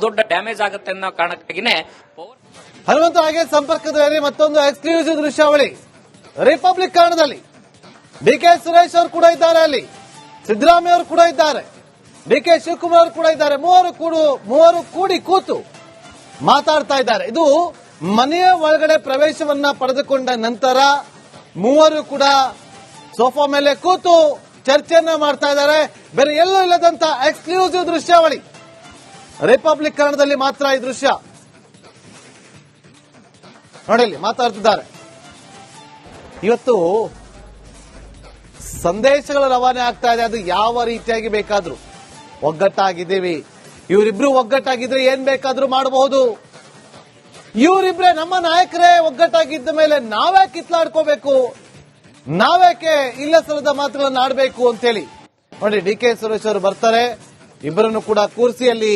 ದೊಡ್ಡ ಡ್ಯಾಮೇಜ್ ಆಗುತ್ತೆ ಅನ್ನೋ ಕಾರಣಕ್ಕಾಗಿನೇ ಹನುಮಂತ ಹಾಗೆ ಸಂಪರ್ಕದಲ್ಲಿ ಮತ್ತೊಂದು ಎಕ್ಸ್ಕ್ಲೂಸಿವ್ ದೃಶ್ಯಾವಳಿ ರಿಪಬ್ಲಿಕ್ ಕಾರಣದಲ್ಲಿ ಡಿಕೆ ಸುರೇಶ್ ಅವರು ಕೂಡ ಇದ್ದಾರೆ, ಅಲ್ಲಿ ಸಿದ್ದರಾಮಯ್ಯ ಅವರು ಕೂಡ ಇದ್ದಾರೆ, ಡಿಕೆ ಶಿವಕುಮಾರ್ ಅವರು ಕೂಡ ಇದ್ದಾರೆ. ಮೂವರು ಕೂಡಿ ಕೂತು ಮಾತಾಡ್ತಾ ಇದ್ದಾರೆ. ಇದು ಮನೆಯ ಒಳಗಡೆ ಪ್ರವೇಶವನ್ನ ಪಡೆದುಕೊಂಡ ನಂತರ ಮೂವರು ಕೂಡ ಸೋಫಾ ಮೇಲೆ ಕೂತು ಚರ್ಚೆಯನ್ನ ಮಾಡ್ತಾ ಇದ್ದಾರೆ. ಬೇರೆ ಎಲ್ಲೂ ಇಲ್ಲದಂತ ಎಕ್ಸ್ಕ್ಲೂಸಿವ್ ದೃಶ್ಯಾವಳಿ ರಿಪಬ್ಲಿಕ್ ಕನ್ನಡದಲ್ಲಿ ಮಾತ್ರ ಈ ದೃಶ್ಯ ನೋಡಿ ಮಾತಾಡ್ತಿದ್ದಾರೆ. ಇವತ್ತು ಸಂದೇಶಗಳು ರವಾನೆ ಆಗ್ತಾ ಇದೆ. ಅದು ಯಾವ ರೀತಿಯಾಗಿ ಬೇಕಾದ್ರೂ ಒಗ್ಗಟ್ಟಾಗಿದ್ದೀವಿ, ಇವರಿಬ್ರು ಒಗ್ಗಟ್ಟಾಗಿದ್ರೆ ಏನ್ ಬೇಕಾದ್ರೂ ಮಾಡಬಹುದು, ಇವರಿಬ್ರೆ ನಮ್ಮ ನಾಯಕರೇ ಒಗ್ಗಟ್ಟಾಗಿದ್ದ ಮೇಲೆ ನಾವೇ ಕಿತ್ಲಾಡ್ಕೋಬೇಕು, ನಾವೇಕೆ ಇಲ್ಲ ಸಲ್ಲದ ಮಾತುಗಳನ್ನು ಆಡಬೇಕು ಅಂತೇಳಿ ನೋಡಿ ಡಿ ಕೆ ಸುರೇಶ್ ಅವರು ಬರ್ತಾರೆ. ಇಬ್ಬರನ್ನು ಕೂಡ ಕೂರಿಸಿ ಅಲ್ಲಿ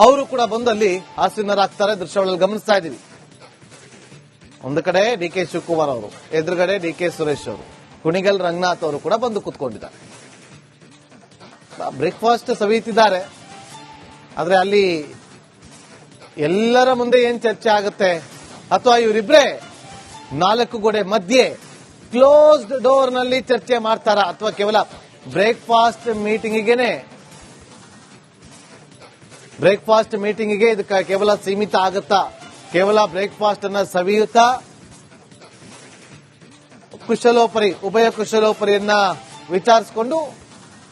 ಅವರು ಕೂಡ ಬಂದಲ್ಲಿ ಆಸೀನರಾಗ್ತಾರೆ. ದೃಶ್ಯಗಳಲ್ಲಿ ಗಮನಿಸ್ತಾ ಇದ್ದೀವಿ. ಒಂದು ಕಡೆ ಡಿ ಕೆ ಶಿವಕುಮಾರ್ ಅವರು, ಎದುರುಗಡೆ ಡಿ ಕೆ ಸುರೇಶ್ ಅವರು, ಕುಣಿಗಲ್ ರಂಗನಾಥ್ ಅವರು ಕೂಡ ಬಂದು ಕೂತ್ಕೊಂಡಿದ್ದಾರೆ. ಬ್ರೇಕ್ಫಾಸ್ಟ್ ಸವಿಯುತ್ತಿದ್ದಾರೆ. ಆದ್ರೆ ಅಲ್ಲಿ ಎಲ್ಲರ ಮುಂದೆ ಏನ್ ಚರ್ಚೆ ಆಗುತ್ತೆ, ಅಥವಾ ಇವರಿಬ್ರೆ ನಾಲ್ಕು ಗೋಡೆ ಮಧ್ಯೆ ಕ್ಲೋಸ್ಡ್ ಡೋರ್ ನಲ್ಲಿ ಚರ್ಚೆ ಮಾಡ್ತಾರ, ಅಥವಾ ಕೇವಲ ಬ್ರೇಕ್ಫಾಸ್ಟ್ ಮೀಟಿಂಗಿಗೆ ಇದಕ್ಕೆ ಕೇವಲ ಸೀಮಿತ ಆಗುತ್ತಾ, ಕೇವಲ ಬ್ರೇಕ್ಫಾಸ್ಟ್ ಅನ್ನ ಸವಿಯುತ್ತಾ ಉಭಯ ಕುಶಲೋಪರಿಯನ್ನ ವಿಚಾರಿಸಿಕೊಂಡು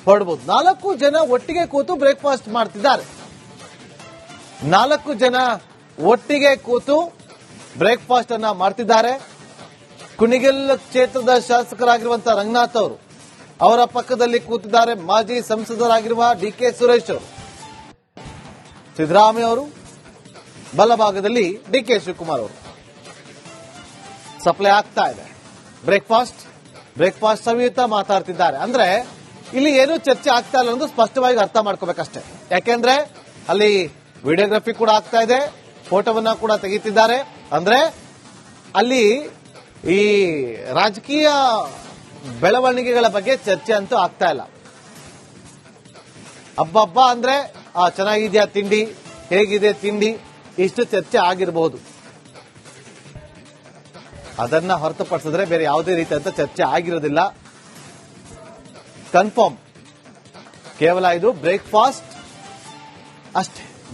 ಹೊರಡಬಹುದು. 4 ಜನ ಒಟ್ಟಿಗೆ ಕೂತು ಬ್ರೇಕ್ಫಾಸ್ಟ್ ಮಾಡ್ತಿದ್ದಾರೆ. 4 ಜನ ಒಟ್ಟಿಗೆ ಕೂತು ಬ್ರೇಕ್ಫಾಸ್ಟ್ ಅನ್ನ ಮಾಡ್ತಿದ್ದಾರೆ. ಕುಣಿಗಲ್ ಕ್ಷೇತ್ರದ ಶಾಸಕರಾಗಿರುವಂತಹ ರಂಗನಾಥ್ ಅವರು, ಅವರ ಪಕ್ಕದಲ್ಲಿ ಕೂತಿದ್ದಾರೆ ಮಾಜಿ ಸಂಸದರಾಗಿರುವ ಡಿ ಕೆ ಸುರೇಶ್ ಅವರು, ಸಿದ್ದರಾಮಯ್ಯ ಅವರು, ಬಲಭಾಗದಲ್ಲಿ ಡಿ ಕೆ ಶಿವಕುಮಾರ್ ಅವರು. ಸಪ್ಲೈ ಆಗ್ತಾ ಇದೆ ಬ್ರೇಕ್ಫಾಸ್ಟ್ ಸವಿಯುತ್ತಾ ಮಾತಾಡ್ತಿದ್ದಾರೆ. ಅಂದ್ರೆ ಇಲ್ಲಿ ಏನು ಚರ್ಚೆ ಆಗ್ತಾ ಇಲ್ಲ ಅನ್ನೋದು ಸ್ಪಷ್ಟವಾಗಿ ಅರ್ಥ ಮಾಡ್ಕೋಬೇಕಷ್ಟೇ. ಯಾಕೆಂದ್ರೆ ಅಲ್ಲಿ ವಿಡಿಯೋಗ್ರಫಿ ಕೂಡ ಆಗ್ತಾ ಇದೆ, ಫೋಟೋವನ್ನ ಕೂಡ ತೆಗಿತಿದ್ದಾರೆ. ಅಂದ್ರೆ ಅಲ್ಲಿ ಈ ರಾಜಕೀಯ ಬೆಳವಣಿಗೆಗಳ ಬಗ್ಗೆ ಚರ್ಚೆ ಅಂತೂ ಆಗ್ತಾ ಇಲ್ಲ. ಹಬ್ಬ ಅಂದ್ರೆ ಚೆನ್ನಾಗಿದೆಯಾ ತಿಂಡಿ, ಹೇಗಿದೆ ತಿಂಡಿ, ಇಷ್ಟು ಚರ್ಚೆ ಆಗಿರಬಹುದು. ಅದನ್ನ ಹೊರತುಪಡಿಸಿದ್ರೆ ಬೇರೆ ಯಾವುದೇ ರೀತಿಯಂತ ಚರ್ಚೆ ಆಗಿರೋದಿಲ್ಲ. ಕನ್ಫರ್ಮ್ ಕೇವಲ ಇದು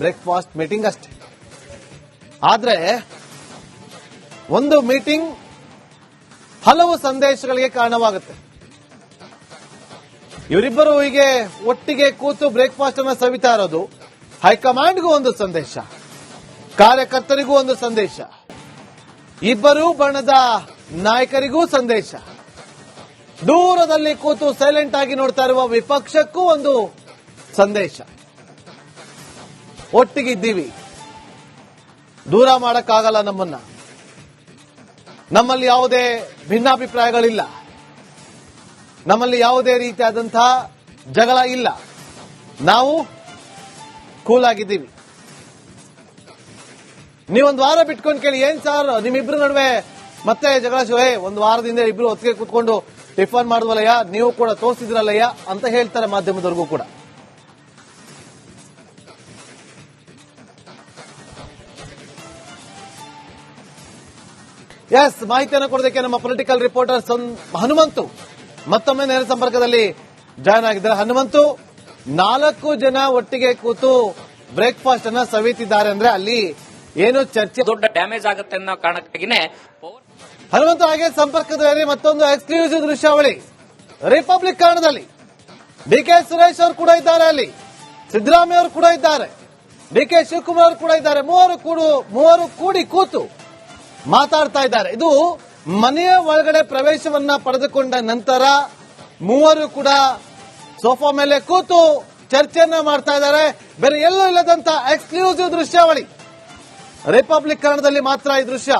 ಬ್ರೇಕ್ಫಾಸ್ಟ್ ಮೀಟಿಂಗ್ ಅಷ್ಟೇ. ಆದ್ರೆ ಒಂದು ಮೀಟಿಂಗ್ ಹಲವು ಸಂದೇಶಗಳಿಗೆ ಕಾರಣವಾಗುತ್ತೆ. ಇವರಿಬ್ಬರು ಹೀಗೆ ಒಟ್ಟಿಗೆ ಕೂತು ಬ್ರೇಕ್ಫಾಸ್ಟ್ ಅನ್ನು ಸವಿತಾ ಇರೋದು ಹೈಕಮಾಂಡ್ಗೂ ಒಂದು ಸಂದೇಶ, ಕಾರ್ಯಕರ್ತರಿಗೂ ಒಂದು ಸಂದೇಶ, ಇಬ್ಬರೂ ಬಣದ ನಾಯಕರಿಗೂ ಸಂದೇಶ, ದೂರದಲ್ಲಿ ಕೂತು ಸೈಲೆಂಟ್ ಆಗಿ ನೋಡ್ತಾ ಇರುವ ವಿಪಕ್ಷಕ್ಕೂ ಒಂದು ಸಂದೇಶ. ಒಟ್ಟಿಗಿದ್ದೀವಿ, ದೂರ ಮಾಡಕ್ಕಾಗಲ್ಲ ನಮ್ಮನ್ನ, ನಮ್ಮಲ್ಲಿ ಯಾವುದೇ ಭಿನ್ನಾಭಿಪ್ರಾಯಗಳಿಲ್ಲ, ನಮ್ಮಲ್ಲಿ ಯಾವುದೇ ರೀತಿಯಾದಂತಹ ಜಗಳ ಇಲ್ಲ, ನಾವು ಕೂಲ್ ಆಗಿದ್ದೀವಿ. ನೀವೊಂದು ವಾರ ಬಿಟ್ಕೊಂಡು ಕೇಳಿ, ಏನ್ ಸರ್ ನಿಮ್ಮಿಬ್ರು ನಡುವೆ ಮತ್ತೆ ಜಗಳ ಒಂದು ವಾರದಿಂದ ಇಬ್ರು ಒತ್ತಿಗೆ ಕೂತ್ಕೊಂಡು ಟಿಫನ್ ಮಾಡಿದ್ವಲ್ಲಯ್ಯ, ನೀವು ಕೂಡ ತೋರಿಸಿದ್ರಲ್ಲಯ್ಯ ಅಂತ ಹೇಳ್ತಾರೆ ಮಾಧ್ಯಮದವರೆಗೂ ಕೂಡ. ಎಸ್, ಮಾಹಿತಿಯನ್ನು ಕೊಡೋದಕ್ಕೆ ನಮ್ಮ ಪೊಲಿಟಿಕಲ್ ರಿಪೋರ್ಟರ್ ಹನುಮಂತು ಮತ್ತೊಮ್ಮೆ ನೇರ ಸಂಪರ್ಕದಲ್ಲಿ ಜಾಯ್ನ್ ಆಗಿದ್ದಾರೆ. ಹನುಮಂತು, 4 ಜನ ಒಟ್ಟಿಗೆ ಕೂತು ಬ್ರೇಕ್ಫಾಸ್ಟ್ ಅನ್ನ ಸವಿತಿದ್ದಾರೆ ಅಂದ್ರೆ ಅಲ್ಲಿ ಏನು ಚರ್ಚೆ ದೊಡ್ಡ ಡ್ಯಾಮೇಜ್ ಆಗುತ್ತೆ ಅನ್ನೋ ಕಾರಣಕ್ಕಾಗಿನೇ ಹನುಮಂತ ಹಾಗೆ ಸಂಪರ್ಕದಲ್ಲಿ ಮತ್ತೊಂದು ಎಕ್ಸ್ಕ್ಲೂಸಿವ್ ದೃಶ್ಯಾವಳಿ ರಿಪಬ್ಲಿಕ್ ಕಾರಣದಲ್ಲಿ ಡಿ ಕೆ ಸುರೇಶ್ ಅವರು ಕೂಡ ಇದ್ದಾರೆ, ಅಲ್ಲಿ ಸಿದ್ದರಾಮಯ್ಯ ಅವರು ಕೂಡ ಇದ್ದಾರೆ, ಡಿ ಕೆ ಶಿವಕುಮಾರ್ ಅವರು ಕೂಡ ಇದ್ದಾರೆ. ಮೂವರು ಕೂಡಿ ಕೂತು ಮಾತಾಡ್ತಾ ಇದ್ದಾರೆ. ಇದು ಮನೆಯ ಒಳಗಡೆ ಪ್ರವೇಶವನ್ನ ಪಡೆದುಕೊಂಡ ನಂತರ ಮೂವರು ಕೂಡ ಸೋಫಾ ಮೇಲೆ ಕೂತು ಚರ್ಚೆಯನ್ನ ಮಾಡ್ತಾ ಇದ್ದಾರೆ. ಬೇರೆ ಎಲ್ಲೂ ಇಲ್ಲದಂತ ಎಕ್ಸ್ಕ್ಲೂಸಿವ್ ದೃಶ್ಯಾವಳಿ ರಿಪಬ್ಲಿಕ್ ಕನ್ನಡದಲ್ಲಿ ಮಾತ್ರ ಈ ದೃಶ್ಯ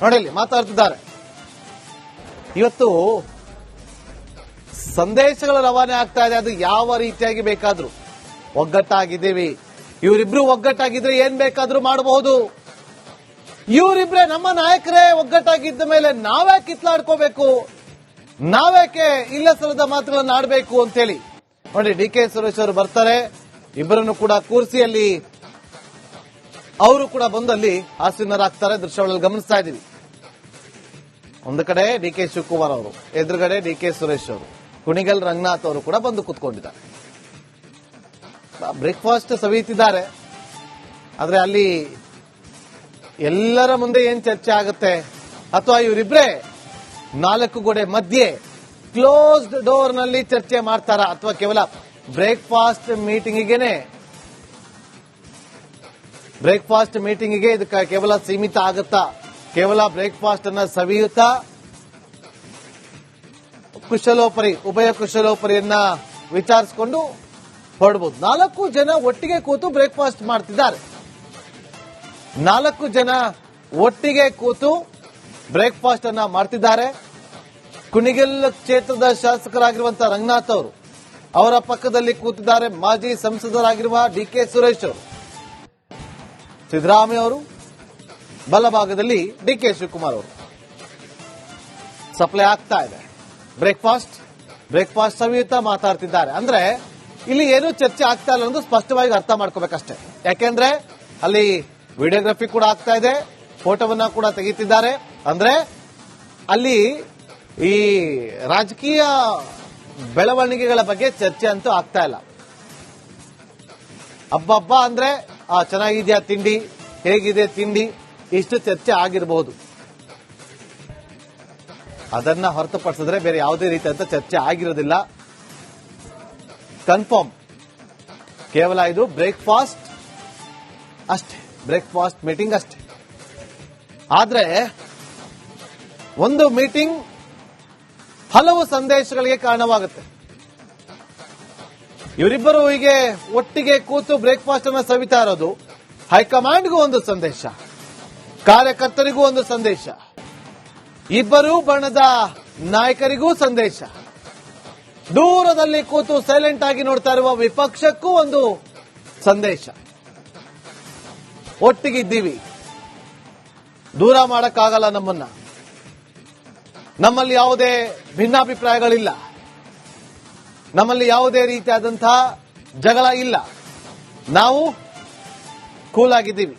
ನೋಡಿ ಮಾತಾಡ್ತಿದ್ದಾರೆ. ಇವತ್ತು ಸಂದೇಶಗಳು ರವಾನೆ ಆಗ್ತಾ ಇದೆ. ಅದು ಯಾವ ರೀತಿಯಾಗಿ ಬೇಕಾದ್ರೂ ಒಗ್ಗಟ್ಟಾಗಿದ್ದೀವಿ, ಇವರಿಬ್ರು ಒಗ್ಗಟ್ಟಾಗಿದ್ರೆ ಏನ್ ಬೇಕಾದ್ರೂ ಮಾಡಬಹುದು, ಇವರಿಬ್ರೆ ನಮ್ಮ ನಾಯಕರೇ ಒಗ್ಗಟ್ಟಾಗಿದ್ದ ಮೇಲೆ ನಾವೇ ಕಿತ್ಲಾಡ್ಕೋಬೇಕು, ನಾವೇಕೆ ಇಲ್ಲ ಸಲ್ಲದ ಮಾತುಗಳನ್ನು ಆಡಬೇಕು ಅಂತೇಳಿ ನೋಡಿ, ಡಿ ಕೆ ಸುರೇಶ್ ಅವರು ಬರ್ತಾರೆ, ಇಬ್ಬರನ್ನು ಕೂಡ ಕೂರಿಸಿ ಅಲ್ಲಿ ಅವರು ಕೂಡ ಬಂದು ಅಲ್ಲಿ ಆಸೀನರಾಗ್ತಾರೆ. ದೃಶ್ಯಗಳಲ್ಲಿ ಗಮನಿಸ್ತಾ ಇದ್ದೀವಿ. ಒಂದು ಕಡೆ ಡಿ ಕೆ ಶಿವಕುಮಾರ್ ಅವರು, ಎದುರುಗಡೆ ಡಿ ಕೆ ಸುರೇಶ್ ಅವರು, ಕುಣಿಗಲ್ ರಂಗನಾಥ್ ಅವರು ಕೂಡ ಬಂದು ಕೂತ್ಕೊಂಡಿದ್ದಾರೆ. ಬ್ರೇಕ್ಫಾಸ್ಟ್ ಸವಿಯುತ್ತಿದ್ದಾರೆ. ಆದ್ರೆ ಅಲ್ಲಿ ಎಲ್ಲರ ಮುಂದೆ ಏನ್ ಚರ್ಚೆ ಆಗುತ್ತೆ, ಅಥವಾ ಇವರಿಬ್ರೇ ನಾಲ್ಕು ಗೋಡೆ ಮಧ್ಯೆ ಕ್ಲೋಸ್ಡ್ ಡೋರ್ ನಲ್ಲಿ ಚರ್ಚೆ ಮಾಡ್ತಾರಾ, ಅಥವಾ ಕೇವಲ ಬ್ರೇಕ್ಫಾಸ್ಟ್ ಮೀಟಿಂಗಿಗೆ ಇದಕ್ಕೆ ಕೇವಲ ಸೀಮಿತ ಆಗುತ್ತಾ, ಕೇವಲ ಬ್ರೇಕ್ಫಾಸ್ಟ್ ಅನ್ನ ಸವಿಯುತ್ತಾ ಉಭಯ ಕುಶಲೋಪರಿಯನ್ನ ವಿಚಾರಿಸಿಕೊಂಡು ಹೊರಡಬಹುದು. 4 ಜನ ಒಟ್ಟಿಗೆ ಕೂತು ಬ್ರೇಕ್ಫಾಸ್ಟ್ ಮಾಡ್ತಿದ್ದಾರೆ. 4 ಜನ ಒಟ್ಟಿಗೆ ಕೂತು ಬ್ರೇಕ್ಫಾಸ್ಟ್ ಅನ್ನ ಮಾಡ್ತಿದ್ದಾರೆ. ಕುಣಿಗಲ್ ಕ್ಷೇತ್ರದ ಶಾಸಕರಾಗಿರುವಂತಹ ರಂಗನಾಥ್ ಅವರು, ಅವರ ಪಕ್ಕದಲ್ಲಿ ಕೂತಿದ್ದಾರೆ ಮಾಜಿ ಸಂಸದರಾಗಿರುವ ಡಿ ಕೆ ಸುರೇಶ್ ಅವರು, ಸಿದ್ದರಾಮಯ್ಯ ಅವರು, ಬಲಭಾಗದಲ್ಲಿ ಡಿ ಕೆ ಶಿವಕುಮಾರ್ ಅವರು. ಸಪ್ಲೈ ಆಗ್ತಾ ಇದೆ ಬ್ರೇಕ್ಫಾಸ್ಟ್ ಸವಿಯುತ್ತಾ ಮಾತಾಡ್ತಿದ್ದಾರೆ. ಅಂದ್ರೆ ಇಲ್ಲಿ ಏನು ಚರ್ಚೆ ಆಗ್ತಾ ಇಲ್ಲ ಅನ್ನೋದು ಸ್ಪಷ್ಟವಾಗಿ ಅರ್ಥ ಮಾಡ್ಕೋಬೇಕಷ್ಟೇ. ಯಾಕೆಂದ್ರೆ ಅಲ್ಲಿ ವಿಡಿಯೋಗ್ರಫಿ ಕೂಡ ಆಗ್ತಾ ಇದೆ, ಫೋಟೋವನ್ನ ಕೂಡ ತೆಗಿತಿದ್ದಾರೆ. ಅಂದ್ರೆ ಅಲ್ಲಿ ಈ ರಾಜಕೀಯ ಬೆಳವಣಿಗೆಗಳ ಬಗ್ಗೆ ಚರ್ಚೆ ಅಂತೂ ಆಗ್ತಾ ಇಲ್ಲ. ಹಬ್ಬ ಅಂದ್ರೆ ಚೆನ್ನಾಗಿದೆಯಾ ತಿಂಡಿ, ಹೇಗಿದೆ ತಿಂಡಿ, ಇಷ್ಟು ಚರ್ಚೆ ಆಗಿರಬಹುದು. ಅದನ್ನ ಹೊರತುಪಡಿಸಿದ್ರೆ ಬೇರೆ ಯಾವುದೇ ರೀತಿಯಂತ ಚರ್ಚೆ ಆಗಿರೋದಿಲ್ಲ. ಕನ್ಫರ್ಮ್ ಕೇವಲ ಇದು ಬ್ರೇಕ್ಫಾಸ್ಟ್ ಮೀಟಿಂಗ್ ಅಷ್ಟೇ. ಆದ್ರೆ ಒಂದು ಮೀಟಿಂಗ್ ಹಲವು ಸಂದೇಶಗಳಿಗೆ ಕಾರಣವಾಗುತ್ತೆ. ಇವರಿಬ್ಬರು ಹೀಗೆ ಒಟ್ಟಿಗೆ ಕೂತು ಬ್ರೇಕ್ಫಾಸ್ಟ್ ಅನ್ನು ಸವಿತಾ ಇರೋದು ಹೈಕಮಾಂಡ್ಗೂ ಒಂದು ಸಂದೇಶ, ಕಾರ್ಯಕರ್ತರಿಗೂ ಒಂದು ಸಂದೇಶ, ಇಬ್ಬರೂ ಬಣದ ನಾಯಕರಿಗೂ ಸಂದೇಶ, ದೂರದಲ್ಲಿ ಕೂತು ಸೈಲೆಂಟ್ ಆಗಿ ನೋಡ್ತಾ ಇರುವ ವಿಪಕ್ಷಕ್ಕೂ ಒಂದು ಸಂದೇಶ. ಒಟ್ಟಿಗಿದ್ದೀವಿ, ದೂರ ಮಾಡಕ್ಕಾಗಲ್ಲ ನಮ್ಮನ್ನ, ನಮ್ಮಲ್ಲಿ ಯಾವುದೇ ಭಿನ್ನಾಭಿಪ್ರಾಯಗಳಿಲ್ಲ, ನಮ್ಮಲ್ಲಿ ಯಾವುದೇ ರೀತಿಯಾದಂತಹ ಜಗಳ ಇಲ್ಲ, ನಾವು ಕೂಲ್ ಆಗಿದ್ದೀವಿ.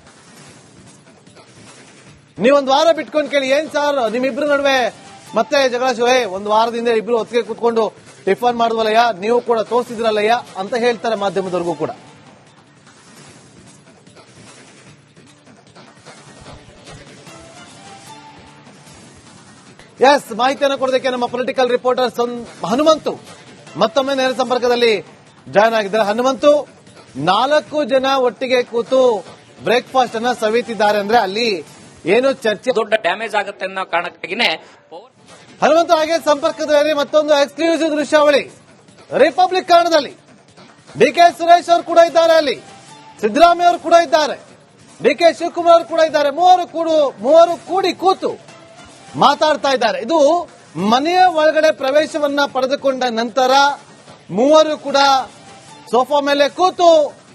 ನೀವೊಂದು ವಾರ ಬಿಟ್ಕೊಂಡು ಕೇಳಿ, ಏನ್ ಸರ್ ನಿಮ್ಮಿಬ್ರು ನಡುವೆ ಮತ್ತೆ ಜಗಳ ಒಂದು ವಾರದಿಂದ ಇಬ್ರು ಒತ್ತಿಗೆ ಕೂತ್ಕೊಂಡು ಟಿಫನ್ ಮಾಡಿದ್ವಲ್ಲಯ್ಯ, ನೀವು ಕೂಡ ತೋರಿಸಿದ್ರಲ್ಲಯ್ಯ ಅಂತ ಹೇಳ್ತಾರೆ ಮಾಧ್ಯಮದವರೆಗೂ ಕೂಡ. ಎಸ್, ಮಾಹಿತಿಯನ್ನು ಕೊಡೋದಕ್ಕೆ ನಮ್ಮ ಪೊಲಿಟಿಕಲ್ ರಿಪೋರ್ಟರ್ ಹನುಮಂತು ಮತ್ತೊಮ್ಮೆ ನೇರ ಸಂಪರ್ಕದಲ್ಲಿ ಜಾಯ್ನ್ ಆಗಿದ್ದಾರೆ. ಹನುಮಂತು, 4 ಜನ ಒಟ್ಟಿಗೆ ಕೂತು ಬ್ರೇಕ್ಫಾಸ್ಟ್ ಅನ್ನ ಸವಿತಿದ್ದಾರೆ ಅಂದ್ರೆ ಅಲ್ಲಿ ಏನು ಚರ್ಚೆ, ದೊಡ್ಡ ಡ್ಯಾಮೇಜ್ ಆಗುತ್ತೆ ಅನ್ನೋ ಕಾರಣಕ್ಕಾಗಿನೇ ಹನುಮಂತು. ಹಾಗೆ ಸಂಪರ್ಕದಲ್ಲಿ ಮತ್ತೊಂದು ಎಕ್ಸ್ಕ್ಲೂಸಿವ್ ದೃಶ್ಯಾವಳಿ ರಿಪಬ್ಲಿಕ್ ಕಾರಣದಲ್ಲಿ ಡಿ ಕೆ ಸುರೇಶ್ ಅವರು ಕೂಡ ಇದ್ದಾರೆ, ಅಲ್ಲಿ ಸಿದ್ದರಾಮಯ್ಯ ಅವರು ಕೂಡ ಇದ್ದಾರೆ, ಡಿ ಕೆ ಶಿವಕುಮಾರ್ ಅವರು ಕೂಡ ಇದ್ದಾರೆ. ಮೂವರು ಕೂಡಿ ಕೂತು ಮಾತಾಡ್ತಾ ಇದ್ದಾರೆ. ಇದು ಮನೆಯ ಒಳಗಡೆ ಪ್ರವೇಶವನ್ನ ಪಡೆದುಕೊಂಡ ನಂತರ ಮೂವರು ಕೂಡ ಸೋಫಾ ಮೇಲೆ ಕೂತು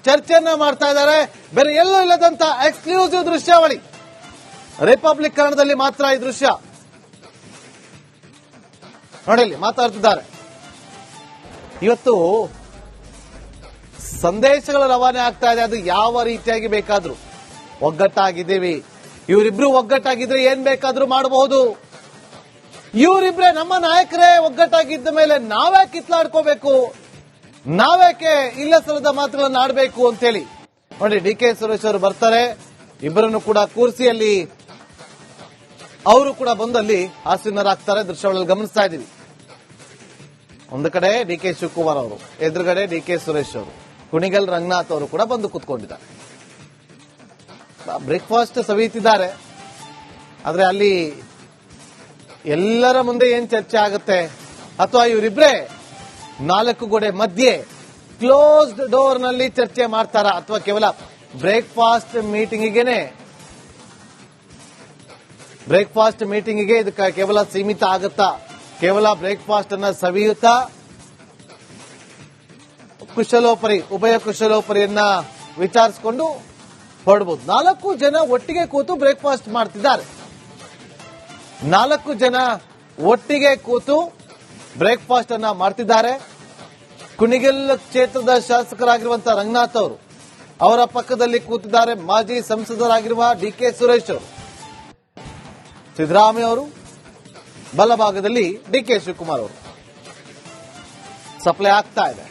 ಚರ್ಚೆಯನ್ನ ಮಾಡ್ತಾ ಇದ್ದಾರೆ. ಬೇರೆ ಎಲ್ಲೂ ಇಲ್ಲದಂತ ಎಕ್ಸ್ಕ್ಲೂಸಿವ್ ದೃಶ್ಯಾವಳಿ ರಿಪಬ್ಲಿಕ್ ಕನ್ನಡದಲ್ಲಿ ಮಾತ್ರ ಈ ದೃಶ್ಯ ನೋಡಿ, ಮಾತಾಡ್ತಿದ್ದಾರೆ. ಇವತ್ತು ಸಂದೇಶಗಳು ರವಾನೆ ಆಗ್ತಾ ಇದೆ. ಅದು ಯಾವ ರೀತಿಯಾಗಿ ಬೇಕಾದ್ರೂ ಒಗ್ಗಟ್ಟಾಗಿದ್ದೀವಿ, ಇವರಿಬ್ರು ಒಗ್ಗಟ್ಟಾಗಿದ್ರೆ ಏನ್ ಬೇಕಾದ್ರೂ ಮಾಡಬಹುದು, ಇವರಿಬ್ರೆ ನಮ್ಮ ನಾಯಕರೇ ಒಗ್ಗಟ್ಟಾಗಿದ್ದ ಮೇಲೆ ನಾವ್ಯಾಕೆ ಕಿತ್ಲಾಡ್ಕೋಬೇಕು, ನಾವ್ಯಾಕೆ ಇಲ್ಲ ಸಲ್ಲದ ಮಾತುಗಳನ್ನು ಆಡಬೇಕು ಅಂತೇಳಿ ನೋಡಿ, ಡಿ ಕೆ ಸುರೇಶ್ ಅವರು ಬರ್ತಾರೆ, ಇಬ್ಬರನ್ನು ಕೂಡ ಕೂರಿಸಿ ಅಲ್ಲಿ ಅವರು ಕೂಡ ಬಂದು ಅಲ್ಲಿ ಆಸೀನರಾಗ್ತಾರೆ. ದೃಶ್ಯಗಳಲ್ಲಿ ಗಮನಿಸ್ತಾ ಇದ್ದೀವಿ. ಒಂದು ಕಡೆ ಡಿ ಕೆ ಶಿವಕುಮಾರ್ ಅವರು, ಎದುರುಗಡೆ ಡಿ ಕೆ ಸುರೇಶ್ ಅವರು, ಕುಣಿಗಲ್ ರಂಗನಾಥ್ ಅವರು ಕೂಡ ಬಂದು ಕೂತ್ಕೊಂಡಿದ್ದಾರೆ. ಬ್ರೇಕ್ಫಾಸ್ಟ್ ಸವಿಯುತ್ತಿದ್ದಾರೆ. ಆದ್ರೆ ಅಲ್ಲಿ ಎಲ್ಲರ ಮುಂದೆ ಏನ್ ಚರ್ಚೆ ಆಗುತ್ತೆ, ಅಥವಾ ಇವರಿಬ್ರೇ 4 ಗೋಡೆ ಮಧ್ಯೆ ಕ್ಲೋಸ್ಡ್ ಡೋರ್ ನಲ್ಲಿ ಚರ್ಚೆ ಮಾಡ್ತಾರಾ, ಅಥವಾ ಕೇವಲ ಬ್ರೇಕ್ಫಾಸ್ಟ್ ಮೀಟಿಂಗಿಗೆ ಇದಕ್ಕೆ ಕೇವಲ ಸೀಮಿತ ಆಗುತ್ತಾ, ಕೇವಲ ಬ್ರೇಕ್ಫಾಸ್ಟ್ ಅನ್ನ ಸವಿಯುತ್ತಾ ಉಭಯ ಕುಶಲೋಪರಿಯನ್ನ ವಿಚಾರಿಸಿಕೊಂಡು ಹೊರಡಬಹುದು. 4 ಜನ ಒಟ್ಟಿಗೆ ಕೂತು ಬ್ರೇಕ್ಫಾಸ್ಟ್ ಮಾಡ್ತಿದ್ದಾರೆ. 4 ಜನ ಒಟ್ಟಿಗೆ ಕೂತು ಬ್ರೇಕ್ಫಾಸ್ಟ್ ಅನ್ನ ಮಾಡ್ತಿದ್ದಾರೆ. ಕುಣಿಗಲ್ ಕ್ಷೇತ್ರದ ಶಾಸಕರಾಗಿರುವಂತಹ ರಂಗನಾಥ್ ಅವರು, ಅವರ ಪಕ್ಕದಲ್ಲಿ ಕೂತಿದ್ದಾರೆ ಮಾಜಿ ಸಂಸದರಾಗಿರುವ ಡಿಕೆ ಸುರೇಶ್ ಅವರು, ಸಿದ್ದರಾಮಯ್ಯ ಅವರು, ಬಲಭಾಗದಲ್ಲಿ ಡಿಕೆ ಶಿವಕುಮಾರ್ ಅವರು. ಸಪ್ಲೈ ಆಗ್ತಾ ಇದೆ.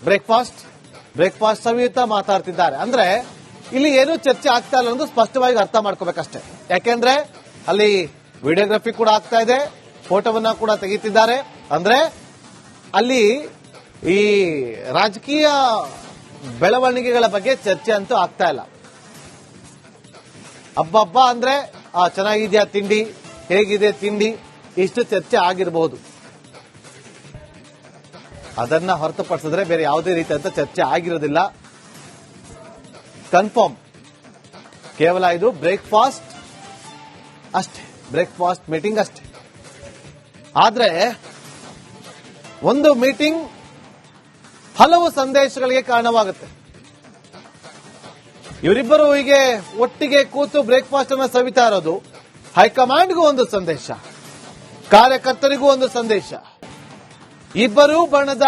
ಬ್ರೇಕ್ಫಾಸ್ಟ್ ಸಮೇತ ಮಾತಾಡ್ತಿದ್ದಾರೆ. ಅಂದ್ರೆ ಇಲ್ಲಿ ಏನು ಚರ್ಚೆ ಆಗ್ತಾ ಇಲ್ಲ ಅನ್ನೋದು ಸ್ಪಷ್ಟವಾಗಿ ಅರ್ಥ ಮಾಡ್ಕೋಬೇಕಷ್ಟೇ. ಯಾಕೆಂದ್ರೆ ಅಲ್ಲಿ ವಿಡಿಯೋಗ್ರಫಿ ಕೂಡ ಆಗ್ತಾ ಇದೆ, ಫೋಟೋವನ್ನ ಕೂಡ ತೆಗಿತಿದ್ದಾರೆ. ಅಂದ್ರೆ ಅಲ್ಲಿ ಈ ರಾಜಕೀಯ ಬೆಳವಣಿಗೆಗಳ ಬಗ್ಗೆ ಚರ್ಚೆ ಅಂತೂ ಆಗ್ತಾ ಇಲ್ಲ. ಹಬ್ಬ ಅಂದ್ರೆ ಚೆನ್ನಾಗಿದೆಯಾ ತಿಂಡಿ, ಹೇಗಿದೆ ತಿಂಡಿ, ಇಷ್ಟು ಚರ್ಚೆ ಆಗಿರಬಹುದು. ಅದನ್ನ ಹೊರತುಪಡಿಸಿದ್ರೆ ಬೇರೆ ಯಾವುದೇ ರೀತಿಯಂತ ಚರ್ಚೆ ಆಗಿರೋದಿಲ್ಲ. ಕನ್ಫರ್ಮ್ ಕೇವಲ ಇದು ಬ್ರೇಕ್ಫಾಸ್ಟ್ ಅಷ್ಟೇ, ಬ್ರೇಕ್ಫಾಸ್ಟ್ ಮೀಟಿಂಗ್ ಅಷ್ಟೇ. ಆದ್ರೆ ಒಂದು ಮೀಟಿಂಗ್ ಹಲವು ಸಂದೇಶಗಳಿಗೆ ಕಾರಣವಾಗುತ್ತೆ. ಇವರಿಬ್ಬರು ಹೀಗೆ ಒಟ್ಟಿಗೆ ಕೂತು ಬ್ರೇಕ್ಫಾಸ್ಟ್ ಅನ್ನು ಸವಿತಾ ಇರೋದು ಹೈಕಮಾಂಡ್ಗೂ ಒಂದು ಸಂದೇಶ, ಕಾರ್ಯಕರ್ತರಿಗೂ ಒಂದು ಸಂದೇಶ, ಇಬ್ಬರೂ ಬಣದ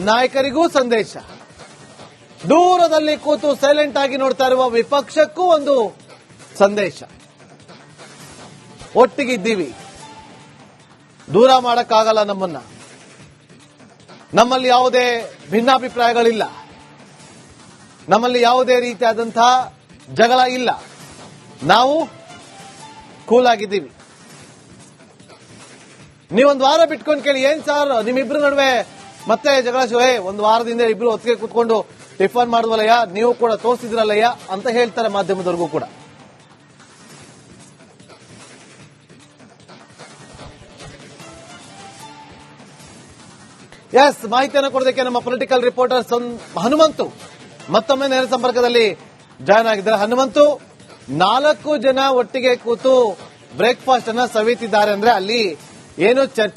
ನಾಯಕರಿಗೂ ಸಂದೇಶ, ದೂರದಲ್ಲಿ ಕೂತು ಸೈಲೆಂಟ್ ಆಗಿ ನೋಡ್ತಾ ಇರುವ ವಿಪಕ್ಷಕ್ಕೂ ಒಂದು ಸಂದೇಶ. ಒಟ್ಟಿಗಿದ್ದೀವಿ, ದೂರ ಮಾಡಕ್ಕಾಗಲ್ಲ ನಮ್ಮನ್ನ, ನಮ್ಮಲ್ಲಿ ಯಾವುದೇ ಭಿನ್ನಾಭಿಪ್ರಾಯಗಳಿಲ್ಲ, ನಮ್ಮಲ್ಲಿ ಯಾವುದೇ ರೀತಿಯಾದಂತಹ ಜಗಳ ಇಲ್ಲ, ನಾವು ಕೂಲ್ ಆಗಿದ್ದೀವಿ. ನೀವೊಂದು ವಾರ ಬಿಟ್ಕೊಂಡು ಕೇಳಿ, ಏನ್ ಸರ್ ನಿಮ್ಮಿಬ್ರು ನಡುವೆ ಮತ್ತೆ ಜಗಳ ಒಂದು ವಾರದಿಂದ ಇಬ್ರು ಒತ್ತಿಗೆ ಕೂತ್ಕೊಂಡು ಟಿಫನ್ ಮಾಡಿದ್ವಲ್ಲಯ್ಯ, ನೀವು ಕೂಡ ತೋರಿಸಿದ್ರಲ್ಲಯ್ಯ ಅಂತ ಹೇಳ್ತಾರೆ ಮಾಧ್ಯಮದವರೆಗೂ ಕೂಡ. ಎಸ್, ಮಾಹಿತಿಯನ್ನು ಕೊಡೋದಕ್ಕೆ ನಮ್ಮ ಪೊಲಿಟಿಕಲ್ ರಿಪೋರ್ಟರ್ ಹನುಮಂತು ಮತ್ತೊಮ್ಮೆ ನೇರ ಸಂಪರ್ಕದಲ್ಲಿ ಜಾಯ್ನ್ ಆಗಿದ್ದಾರೆ. ಹನುಮಂತು, 4 ಜನ ಒಟ್ಟಿಗೆ ಕೂತು ಬ್ರೇಕ್ಫಾಸ್ಟ್ ಅನ್ನ ಸವಿತಿದ್ದಾರೆ ಅಂದ್ರೆ ಅಲ್ಲಿ ಏನು ಚರ್ಚೆ